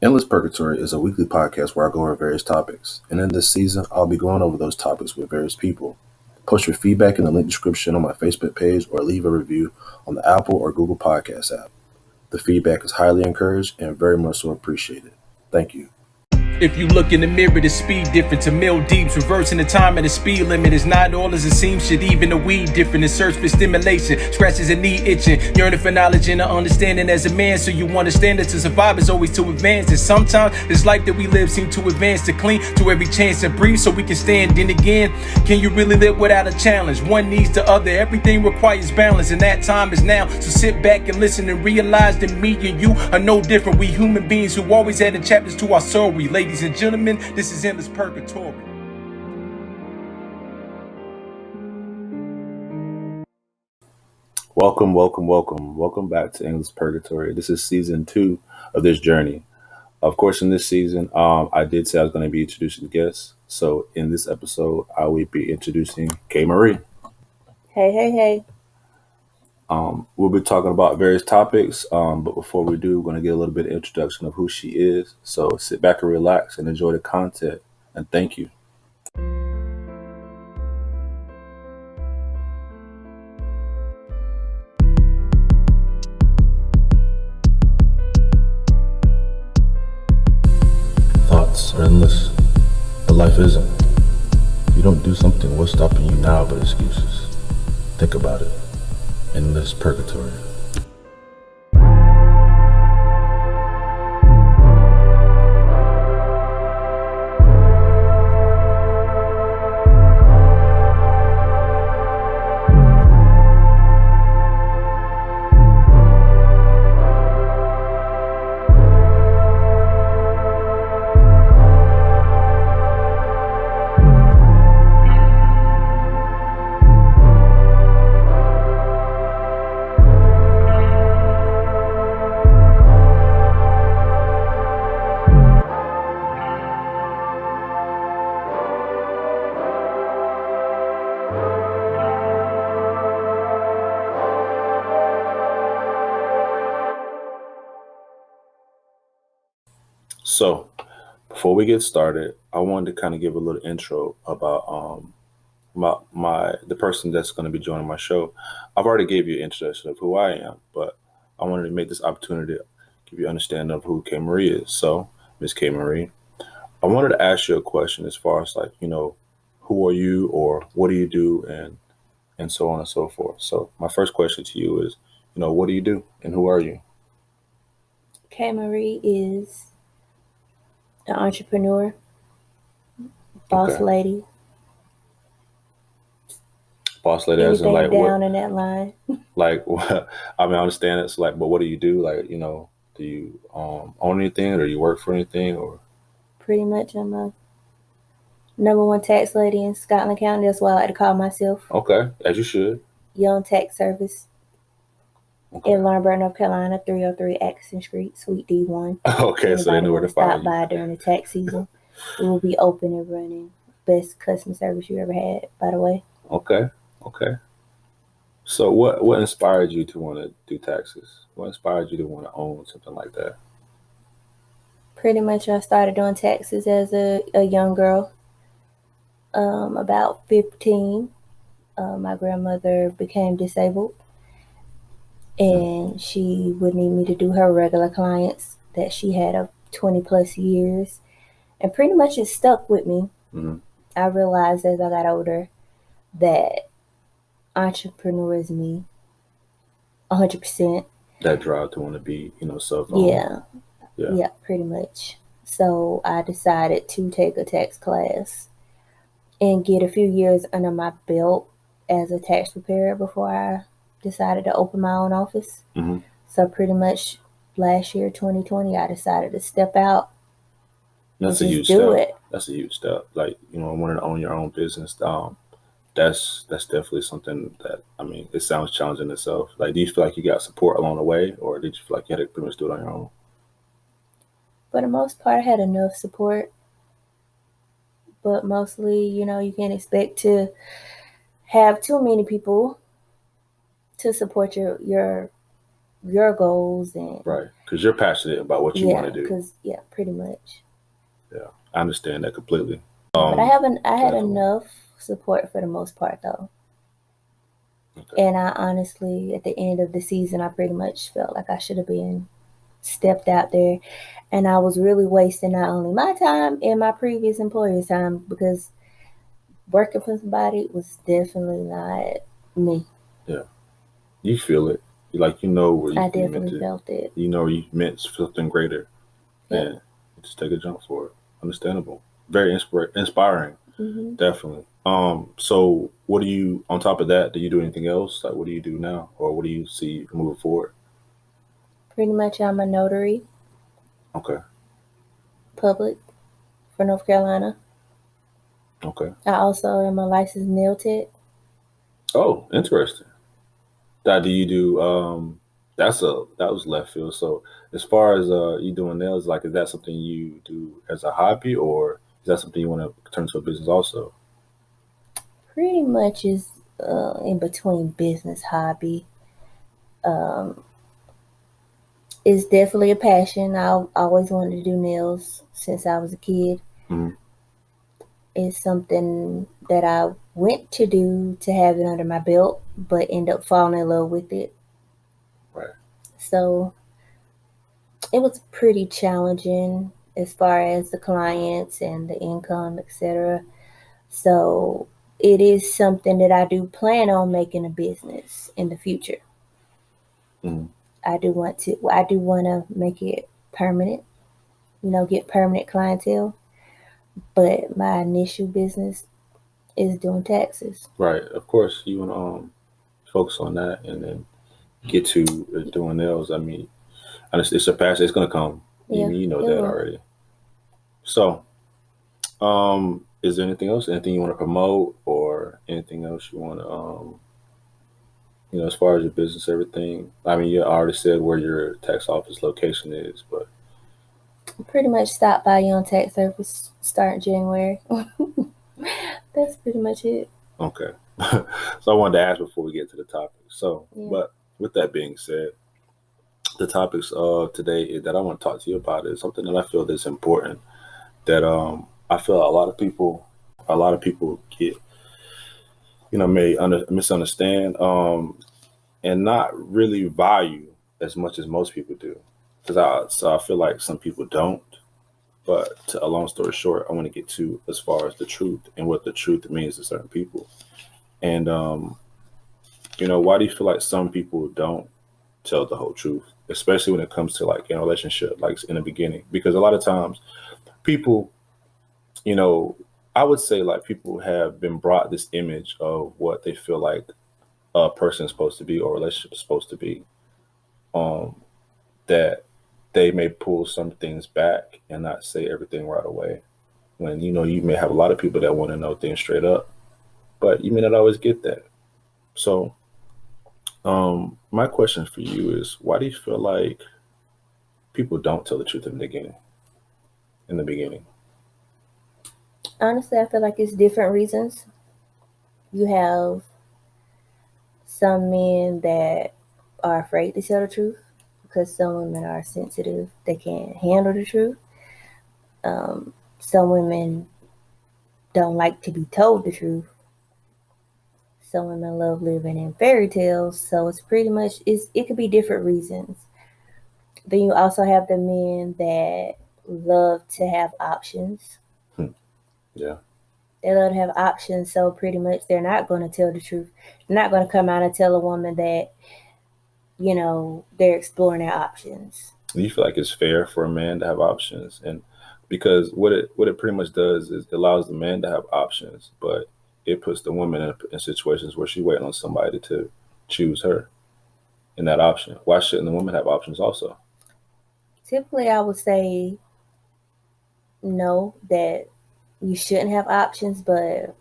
Endless Purgatory is a weekly podcast where I go over various topics, and in this season, I'll be going over those topics with various people. Post your feedback in the link description on my Facebook page or leave a review on the Apple or Google Podcast app. The feedback is highly encouraged and very much so appreciated. Thank you. If you look in the mirror, the speed different to mill deeps. Reversing the time and the speed limit is not all as it seems. Shit, even the weed different. In search for stimulation, scratches and knee itching. Yearning for knowledge and understanding as a man. So you understand that to survive is always to advance. And sometimes this life that we live seems to advance, to cling to every chance and breathe so we can stand. Then again, can you really live without a challenge? One needs the other. Everything requires balance, and that time is now. So sit back and listen and realize that me and you are no different. We human beings who always adding chapters to our story. Ladies and gentlemen, this is Endless Purgatory. Welcome back to Endless Purgatory. This is season 2 of this journey. Of course, in this season, I did say I was going to be introducing guests. So in this episode, I will be introducing K.Marie. Hey. We'll be talking about various topics, but before we do, we're going to get a little bit of introduction of who she is. So sit back and relax and enjoy the content. And thank you. Thoughts are endless, but life isn't. If you don't do something, what's stopping you now but excuses? Think about it. Endless Purgatory. So, before we get started, I wanted to kind of give a little intro about the person that's going to be joining my show. I've already gave you an introduction of who I am, but I wanted to make this opportunity to give you an understanding of who K.Marie is. So, Miss K.Marie, I wanted to ask you a question as far as like, who are you or what do you do and so on and so forth. So, my first question to you is, what do you do and who are you? K.Marie is an entrepreneur, boss Okay. lady. Boss lady, as in Anything like down what? in that line. Like, I mean, I understand it's like, but what do you do? Like, do you own anything or do you work for anything or? Pretty much, I'm a #1 tax lady in Scotland County. That's what I like to call myself. Okay, as you should. Young Tax Service Okay. in Lawrenceburg, North Carolina, 303 Atkinson Street, Suite D1. Okay, so they know where to find stop by during the tax season. We will be open and running. Best customer service you ever had, by the way. Okay. So what inspired you to want to do taxes? What inspired you to want to own something like that? Pretty much I started doing taxes as a young girl, about 15. My grandmother became disabled, and she would need me to do her regular clients that she had of 20 plus years, and pretty much it stuck with me. Mm-hmm. I realized as I got older that entrepreneur is me, 100%. That drive to want to be, self-owned. Yeah, pretty much. So I decided to take a tax class and get a few years under my belt as a tax preparer before I decided to open my own office. Mm-hmm. So pretty much last year, 2020, I decided to step out. That's a huge step. That's a huge step. Like, wanting to own your own business. That's definitely something that, I mean, it sounds challenging in itself. Like, do you feel like you got support along the way, or did you feel like you had to pretty much do it on your own? For the most part, I had enough support. But mostly, you can't expect to have too many people to support your your goals and Right, because you're passionate about what you want to do. because pretty much. Yeah, I understand that completely. But I had Definitely. enough support for the most part though. Okay. And I honestly, at the end of the season, I pretty much felt like I should have been stepped out there, and I was really wasting not only my time and my previous employer's time because working for somebody was definitely not me. Yeah, you feel it. Like you know where I you meant definitely to. felt it. You know you meant something greater, Yep. and you just take a jump for it. Understandable. Very inspiring. Hmm. Definitely. So what do you on top of that? Do you do anything else? Like what do you do now, or what do you see moving forward? Pretty much, I'm a notary Okay. public for North Carolina. Okay. I also am a licensed nail tech. Oh, interesting. That do you do? That was left field. So as far as you doing nails, like is that something you do as a hobby, or is that something you want to turn to a business also? Pretty much is in between business hobby. Um, it's definitely a passion. I always wanted to do nails since I was a kid. Mhm. It's something that I went to do to have it under my belt, but end up falling in love with it. Right. So it was pretty challenging as far as the clients and the income, etc. So it is something that I do plan on making a business in the future. Mhm. I do want to. I do want to make it permanent. Get permanent clientele. But my initial business is doing taxes. Right. Of course, you want to focus on that and then get to doing nails. I mean, and it's a passion. It's gonna come. Yeah, You know it that will. already. So, is there anything else? Anything you want to promote, or anything else you want to as far as your business, everything? I mean, you already said where your tax office location is, but Pretty much stop by you on tax service starting January. That's pretty much it. okay. So I wanted to ask before we get to the topic. So, Yeah. but with that being said, the topics of today that I want to talk to you about is something that I feel is important. That I feel a lot of people get, may misunderstand, and not really value as much as most people do. So I feel like some people don't. But a long story short, I want to get to as far as the truth and what the truth means to certain people. And why do you feel like some people don't tell the whole truth, especially when it comes to like in a relationship, like in the beginning? Because a lot of times people, you know, I would say like people have been brought this image of what they feel like a person is supposed to be or a relationship is supposed to be. Um, that they may pull some things back and not say everything right away. When you may have a lot of people that want to know things straight up, but you may not always get that. So, my question for you is, why do you feel like people don't tell the truth in the beginning? In the beginning, Honestly, I feel like it's different reasons. You have some men that are afraid to tell the truth because some women are sensitive. They can't handle the truth. Some women don't like to be told the truth. Some women love living in fairy tales. So it's pretty much it could be different reasons. Then you also have the men that love to have options. hmm. Yeah, They love to have options, so pretty much they're not going to tell the truth. They're not going to come out and tell a woman that, they're exploring their options. do you feel like it's fair for a man to have options? And because what it pretty much does is it allows the man to have options, but it puts the woman in situations where she's waiting on somebody to choose her in that option. Why shouldn't the woman have options also? Typically, I would say no, that you shouldn't have options, but,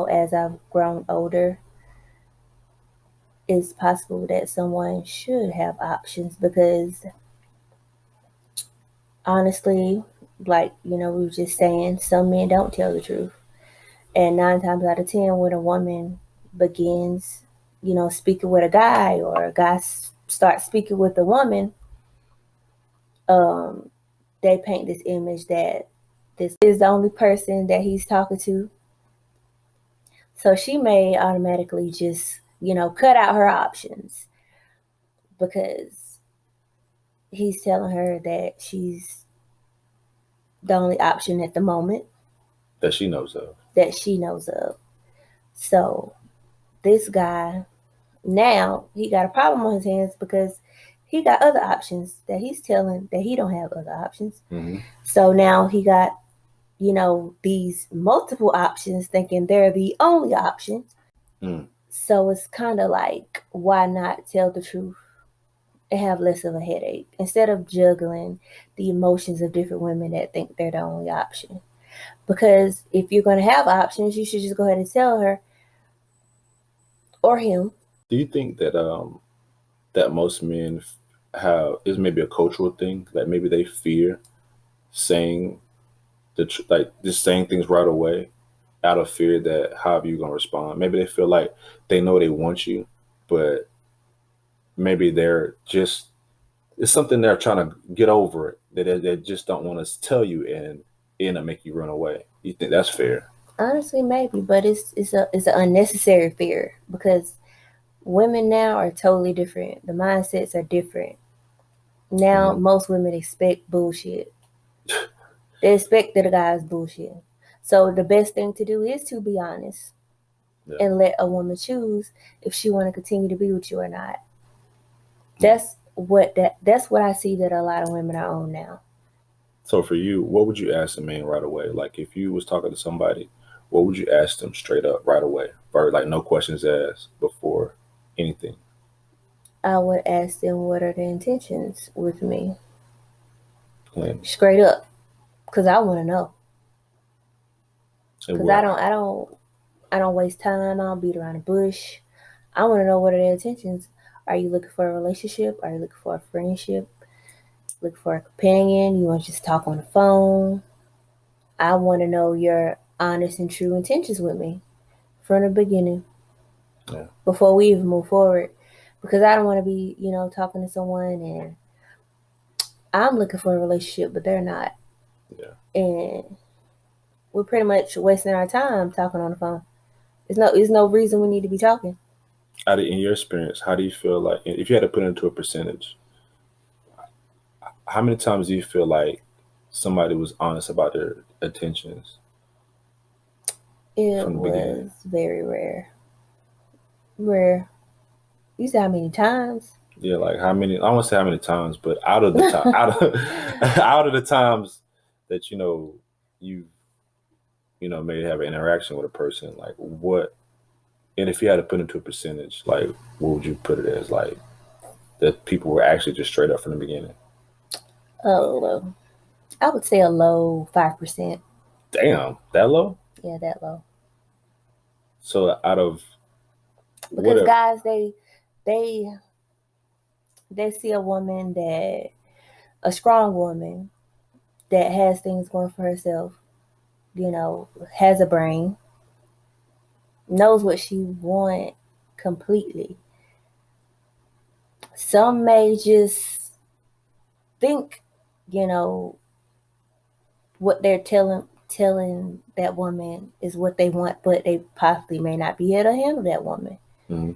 as I've grown older, it's possible that someone should have options because honestly, like, we were just saying, some men don't tell the truth. And 9 times out of 10, when a woman begins, speaking with a guy or a guy starts speaking with a woman, um, they paint this image that this is the only person that he's talking to. So she may automatically just, cut out her options because he's telling her that she's the only option at the moment that she knows of. So this guy, now he got a problem on his hands because he got other options that he's telling that he don't have other options. Mm-hmm. So now he got, these multiple options thinking they're the only option. Mm. So it's kind of like, why not tell the truth and have less of a headache instead of juggling the emotions of different women that think they're the only option? Because if you're going to have options, you should just go ahead and tell her or him. Do you think that that most men have is maybe a cultural thing, that maybe they fear saying like just saying things right away out of fear that how are you gonna respond? Maybe they feel like they know they want you, but maybe they're just it's something they're trying to get over it that they just don't want to tell you and end up make you run away. You think that's fair? Honestly, maybe, but it's an unnecessary fear because women now are totally different. The mindsets are different. Now, Mm-hmm. most women expect bullshit. They expect that a guy is bullshit. So the best thing to do is to be honest and let a woman choose if she want to continue to be with you or not. That's what I see that a lot of women are on now. So for you, what would you ask a man right away? Like if you was talking to somebody, what would you ask them straight up right away? Or like no questions asked before anything? I would ask them what are their intentions with me, And, straight up, because I want to know. and Because what I don't waste time. I don't beat around the bush. I want to know what are their intentions. Are you looking for a relationship? Are you looking for a friendship? Looking for a companion? You want to just talk on the phone? I want to know your honest and true intentions with me from the beginning, yeah. before we even move forward. Because I don't want to be, talking to someone and I'm looking for a relationship, but they're not. Yeah. And we're pretty much wasting our time talking on the phone. There's no reason we need to be talking. In your experience, how do you feel like if you had to put it into a percentage, how many times do you feel like somebody was honest about their intentions It from the beginning? was very rare. Rare. You said how many times? Yeah, like how many? I won't say how many times, but out of the time, out of out of the times that you maybe have an interaction with a person, like what? And if you had to put into a percentage, like what would you put it as? Like that people were actually just straight up from the beginning. Oh, I would say a low 5%. Damn, that low? Yeah, that low. So out of Because whatever, guys, they they see a woman a strong woman that has things going for herself, has a brain, knows what she wants completely. Some may just think, you know, what they're telling that woman is what they want, but they possibly may not be able to handle that woman. mm-hmm.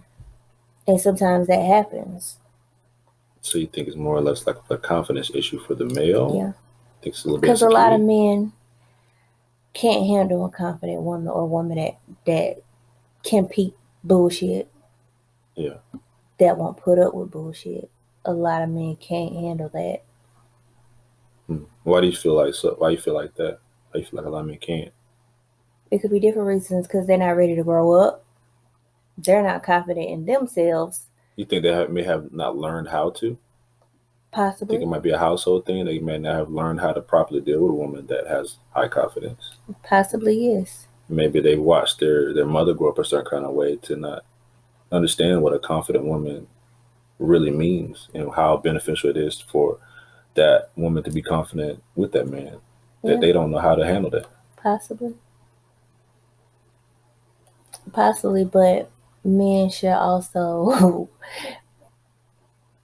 And sometimes that happens. So you think it's more or less like a confidence issue for the male? Yeah. I think it's a little bit Because a lot of insecurity. men can't handle a confident woman or a woman that can peep bullshit, Yeah. that won't put up with bullshit. A lot of men can't handle that. Why do you feel like so? Why do you feel like that? Why do you feel like a lot of men can't? It could be different reasons because they're not ready to grow up. They're not confident in themselves. You think they may have not learned how to? I think it Possibly. might be a household thing. They may not have learned how to properly deal with a woman that has high confidence. Possibly, yes. Maybe they watched their mother grow up a certain kind of way to not understand what a confident woman really means and how beneficial it is for that woman to be confident with that man. That Yeah, they don't know how to handle that. possibly. Possibly, but men should also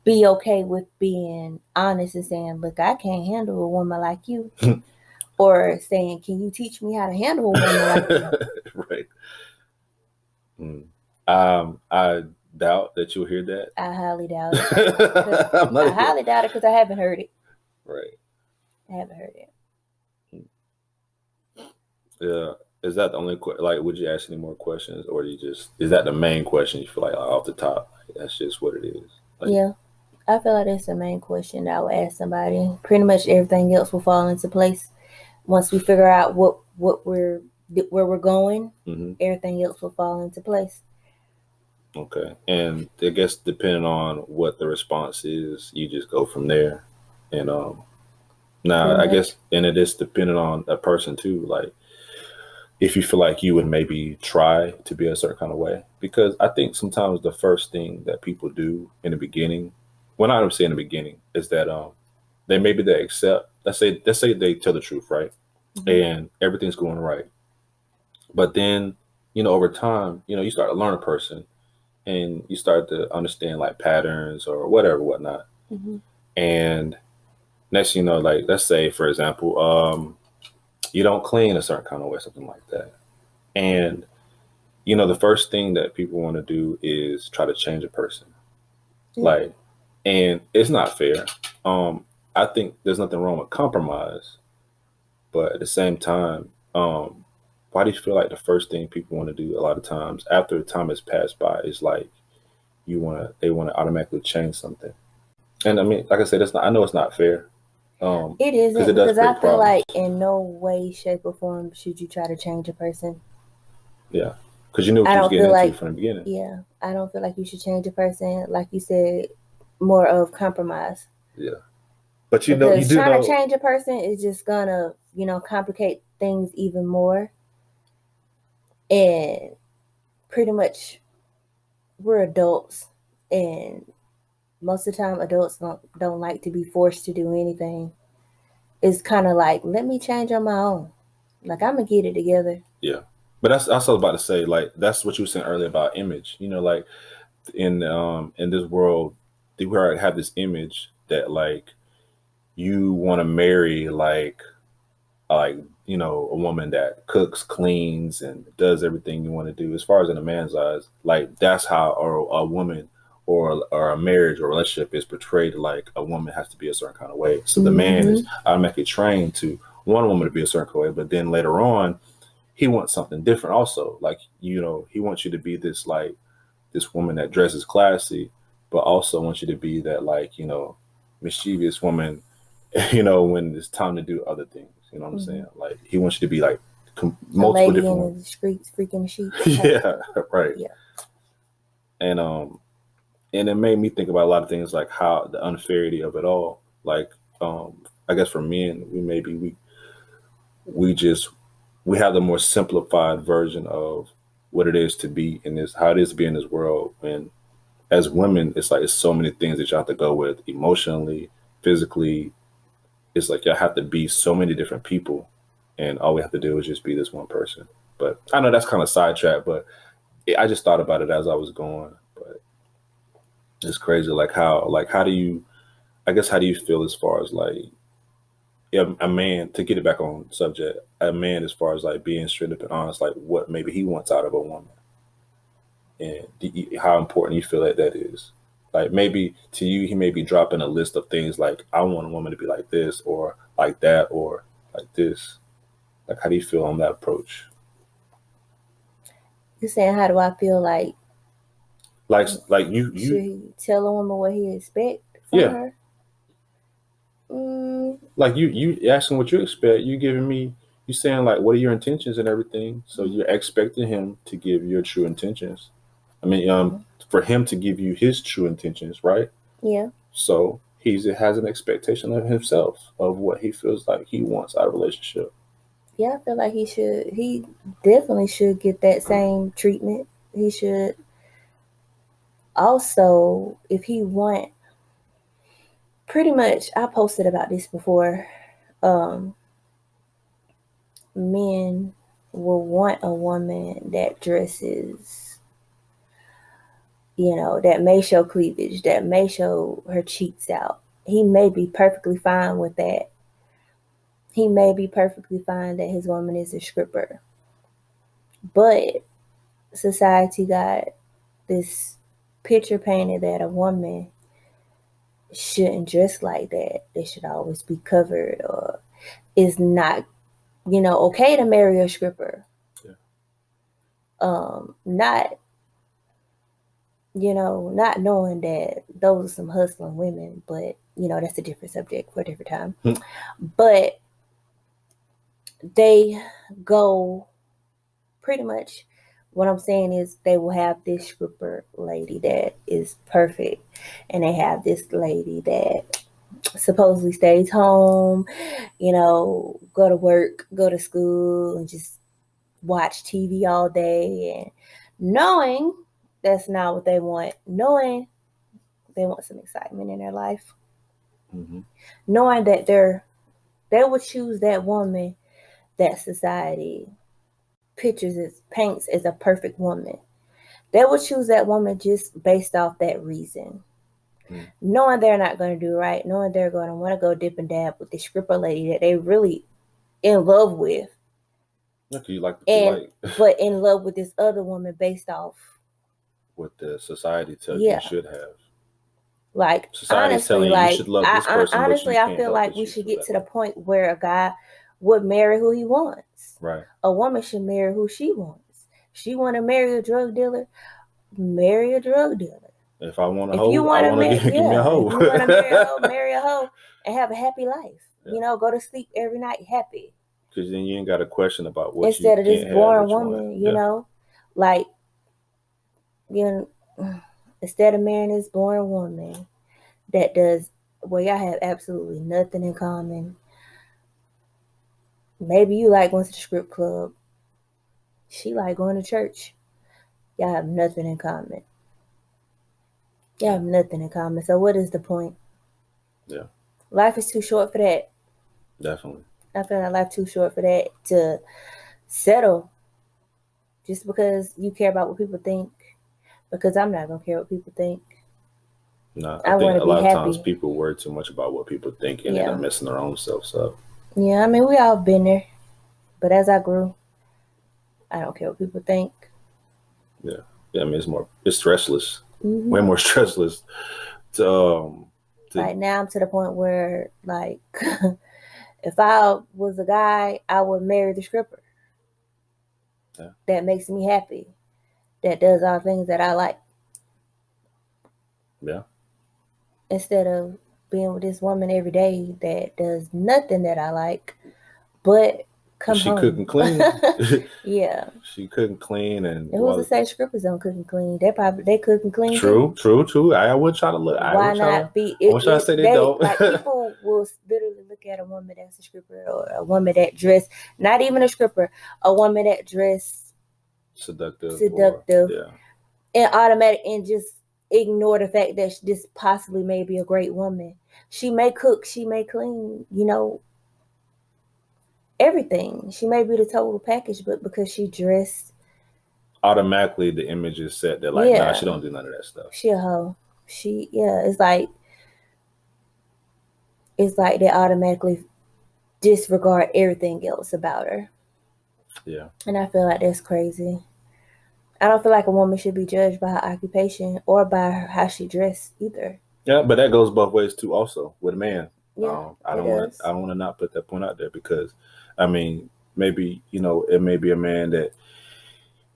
be okay with being honest and saying, look, I can't handle a woman like you. Or saying, can you teach me how to handle a woman like you? Right. Mm. I doubt that you'll hear that. I highly doubt it. I'm not I even, highly doubt it because I haven't heard it. right. I haven't heard it. Yeah. Is that the only like? Would you ask any more questions, or do you just is that the main question you feel like off the top? Like, that's just what it is. Like, Yeah. I feel like that's the main question that I would ask somebody. Pretty much everything else will fall into place once we figure out what we're where we're going. mm-hmm. Everything else will fall into place. Okay. And I guess depending on what the response is, you just go from there. And now Pretty I much. guess and it is dependent on a person too. Like if you feel like you would maybe try to be a certain kind of way. Because I think sometimes the first thing that people do in the beginning, well not even say in the beginning, is that they accept let's say they tell the truth, right? Mm-hmm. And everything's going right. But then, over time, you start to learn a person and you start to understand like patterns or whatever, whatnot. Mm-hmm. And next, like let's say, for example, you don't clean a certain kind of way, something like that. And the first thing that people want to do is try to change a person. Yeah. Like, and it's not fair. I think there's nothing wrong with compromise, but at the same time, why do you feel like the first thing people want to do a lot of times after time has passed by is like they want to automatically change something? And I mean, like I said, it's not. I know it's not fair, It because isn't it does because I create feel problems. like in no way, shape, or form should you try to change a person. Yeah, because you knew what I you was don't getting feel into like, from the beginning. yeah, I don't feel like you should change a person. Like you said, more of compromise. Yeah, but you Because do trying to know. change a person is just gonna, complicate things even more. And pretty much, we're adults, and most of the time, adults don't like to be forced to do anything. It's kind of like, let me change on my own. Like I'm gonna get it together. Yeah, but that's what I was about to say. Like that's what you were saying earlier about image. Like in this world, we already have this image that like you want to marry like a woman that cooks, cleans, and does everything you want to do. As far as in a man's eyes, like that's how or a woman or a marriage or relationship is portrayed. Like a woman has to be a certain kind of way. So the man is Mm-hmm. automatically trained to want a woman to be a certain kind of way, but then later on he wants something different also. Like he wants you to be this woman that dresses classy, but also wants you to be that like mischievous woman when it's time to do other things. You know what I'm Mm-hmm. saying? Like he wants you to be like A multiple lady different in ones. the streets, freaking sheets type Yeah, stuff. right. Yeah. And and it made me think about a lot of things like how the unfairity of it all. Like I guess for men, we just we have the more simplified version of what it is to be in this, how it is to be in this world. And as women, it's like it's so many things that you have to go with emotionally, physically. It's like you have to be so many different people, and all we have to do is just be this one person. But I know that's kind of sidetracked, but I just thought about it as I was going. But it's crazy, like how do you? I guess how do you feel as far as like yeah, a man to get it back on subject, a man as far as like being straight up and honest, like what maybe he wants out of a woman, and how important you feel like that is. Like maybe to you, he may be dropping a list of things like I want a woman to be like this or like that or like this. Like how do you feel on that approach? You saying how do I feel like Like should you he tell a woman what he expect from yeah. her? Mm, Like you asking what you expect, you giving me you saying like what are your intentions and everything. So you're expecting him to give your true intentions. I mean, for him to give you his true intentions, right? yeah. So he has an expectation of himself of what he feels like he wants out of a relationship. Yeah, I feel like he definitely should get that same treatment. He should also, if he want, pretty much, I posted about this before. Um, Men will want a woman that dresses that may show cleavage, that may show her cheeks out. He may be perfectly fine with that. He may be perfectly fine that his woman is a stripper. But society got this picture painted that a woman shouldn't dress like that. They should always be covered, or it's not, okay to marry a stripper. Yeah. Not, not knowing that those are some hustling women, but that's a different subject for a different time. But they go pretty much. What I'm saying is they will have this stripper lady that is perfect, and they have this lady that supposedly stays home, go to work, go to school, and just watch TV all day, and knowing that's not what they want, knowing they want some excitement in their life, knowing that they would choose that woman that society paints as a perfect woman. They would choose that woman just based off that reason. Knowing they're not going to do right, knowing they're going to want to go dip and dab with the stripper lady that they really in love with. You like what you like. But in love with this other woman based off what the society tells you should have. Like, society's telling you should love this person. Honestly, I feel like we should get to the point where a guy would marry who he wants. Right. A woman should marry who she wants. She want to marry a drug dealer, marry a drug dealer. If I want a hoe, I want to give me a hoe. If you want to marry a hoe and have a happy life. Yeah. Go to sleep every night happy. Because then you ain't got a question about what instead of this boring woman, like, instead of marrying this boring woman that does, y'all have absolutely nothing in common. Maybe you like going to the strip club. She like going to church. Y'all have nothing in common. Y'all have nothing in common. So what is the point? Yeah. Life is too short for that. Definitely. I feel like life too short for that to settle just because you care about what people think. Because I'm not gonna care what people think. No, I think a lot of times people worry too much about what people think and end up messing their own selves up. Yeah, I mean, we all been there. But as I grew, I don't care what people think. Yeah. I mean, it's stressless. Mm-hmm. Way more stressless. Right now, I'm to the point where, like, if I was a guy, I would marry the stripper. Yeah. That makes me happy. That does all things that I like. Yeah. Instead of being with this woman every day that does nothing that I like, but come home. She couldn't clean. Yeah. She couldn't clean, and who's to say strippers don't cook and clean? They cook and clean. True. I would try to look. Why not be? I would try to say they don't. Like, people will literally look at a woman that's a stripper, or a woman that dress, not even a stripper, a woman that dress seductive, and automatic, and just ignore the fact that this possibly may be a great woman. She may cook, she may clean, everything. She may be the total package, but because she dressed, automatically the image is set that nah, she don't do none of that stuff. She a hoe. It's like they automatically disregard everything else about her. Yeah. And I feel like that's crazy. I don't feel like a woman should be judged by her occupation or by how she dressed either. Yeah, but that goes both ways too. Also, with a man, yeah, I don't want to not put that point out there, because, I mean, maybe it may be a man that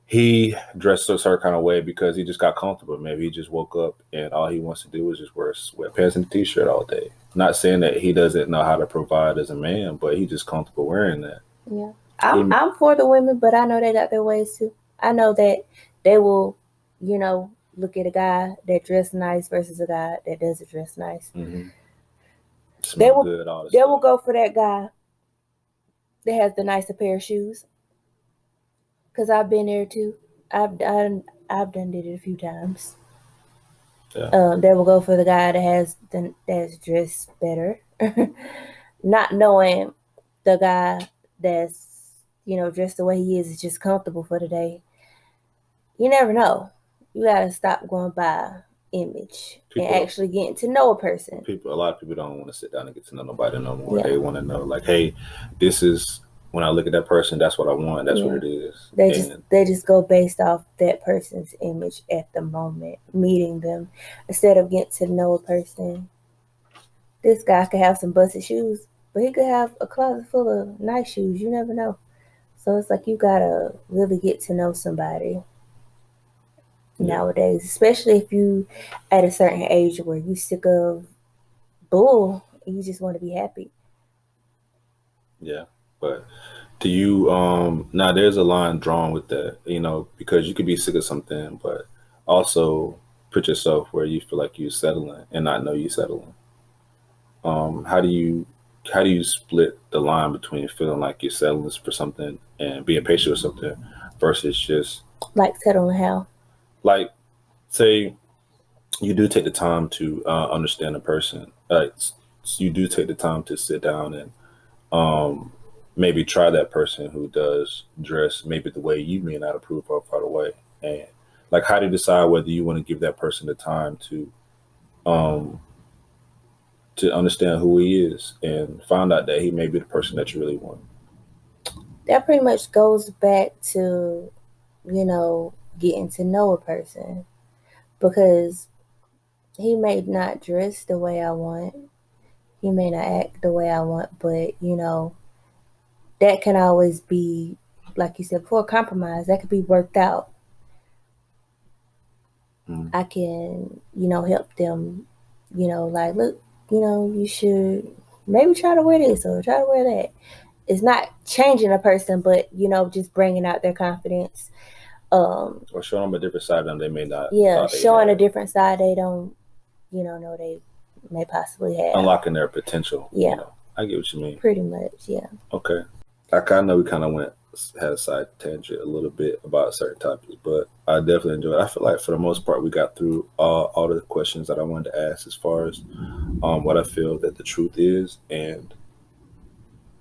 he dressed a certain kind of way because he just got comfortable. Maybe he just woke up and all he wants to do is just wear sweatpants and a t-shirt all day. Not saying that he doesn't know how to provide as a man, but he's just comfortable wearing that. Yeah, I'm for the women, but I know they got their ways too. I know that they will, look at a guy that dressed nice versus a guy that doesn't dress nice. Mm-hmm. They will go for that guy that has the nicer pair of shoes. Cause I've been there too. I've done it a few times. Yeah. They will go for the guy that that's dressed better, not knowing the guy that's dressed the way he is just comfortable for the day. You never know. You gotta stop going by image and People, actually getting to know a person. a lot of people don't want to sit down and get to know nobody no more. Yeah. They want to know, like, hey, this is when I look at that person, that's what I want. That's what it is. They just go based off that person's image at the moment, meeting them, instead of getting to know a person. This guy could have some busted shoes, but he could have a closet full of nice shoes. You never know. So it's like you gotta really get to know somebody nowadays, especially if you at a certain age where you sick of bull and you just want to be happy. Yeah, but do you now there's a line drawn with that, because you could be sick of something, but also put yourself where you feel like you're settling and not know you're settling. How do you split the line between feeling like you're settling for something and being patient with something versus just Like settling how? like, say you do take the time to understand a person, you do take the time to sit down and maybe try that person who does dress maybe the way you may not approve of right away, and like how to decide whether you want to give that person the time um to understand who he is and find out that he may be the person that you really want. That pretty much goes back to, getting to know a person, because he may not dress the way I want, he may not act the way I want, but that can always be, like you said before, compromise. That could be worked out. Mm. I can, help them, like, look, you should maybe try to wear this or try to wear that. It's not changing a person, but, just bringing out their confidence. Or showing them a different side of them they may not. Yeah, showing a different side they don't, know they may possibly have. Unlocking their potential. Yeah. I get what you mean. Pretty much, yeah. Okay. I kind of know we kind of had a side tangent a little bit about certain topics, but I definitely enjoyed it. I feel like for the most part we got through all the questions that I wanted to ask as far as what I feel that the truth is and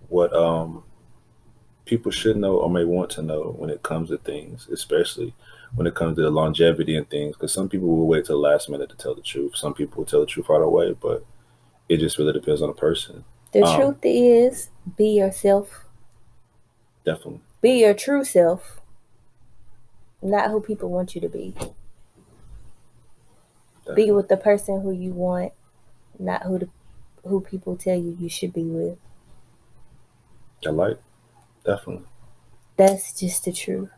what people should know or may want to know when it comes to things, especially when it comes to the longevity and things. Because some people will wait till the last minute to tell the truth. Some people will tell the truth right away, but it just really depends on the person. The truth is, be yourself. Definitely. Be your true self, not who people want you to be. Definitely. Be with the person who you want, not who people tell you should be with. I like, definitely. That's just the truth.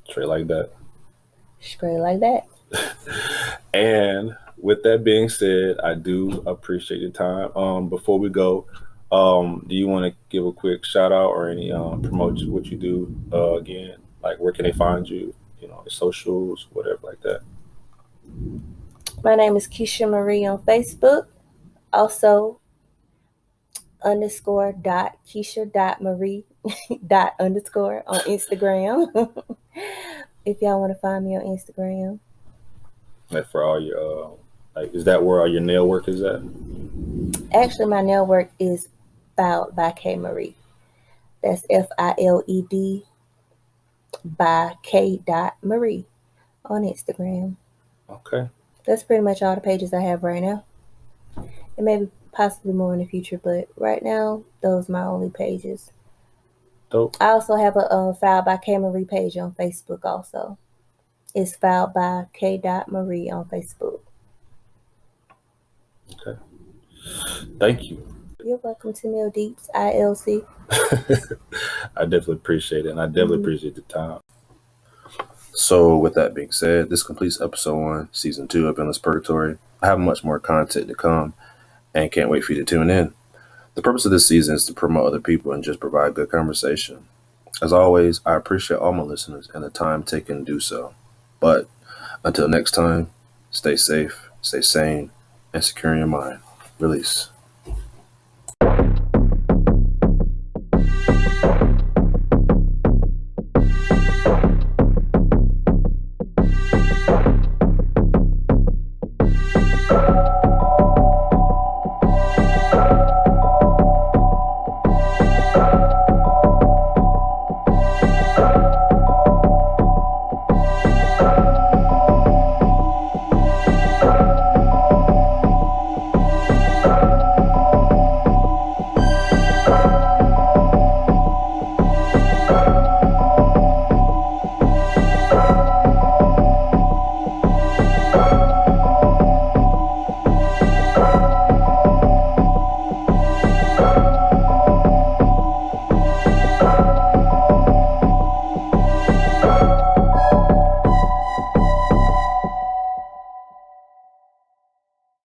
Straight like that. Straight like that. And with that being said, I do appreciate your time. Before we go, do you want to give a quick shout out or any promote what you do again? Like where can they find you? Socials, whatever like that. My name is K.Marie on Facebook. Also _.Keisha.Marie __ on Instagram. If y'all want to find me on Instagram. Like for all your is that where all your nail work is at? Actually, my nail work is filed by K.Marie. That's FILED by K.Marie on Instagram. Okay. That's pretty much all the pages I have right now. And maybe possibly more in the future, but right now, those are my only pages. Dope. I also have a filed by K.Marie page on Facebook also. It's filed by K.Marie on Facebook. Okay. Thank you. You're welcome to Mill Deeps, ILC. I definitely appreciate it, and I definitely appreciate the time. So with that being said, this completes episode 1, season 2 of Endless Purgatory. I have much more content to come and can't wait for you to tune in. The purpose of this season is to promote other people and just provide good conversation. As always, I appreciate all my listeners and the time taken to do so. But until next time, stay safe, stay sane, and secure in your mind. Release.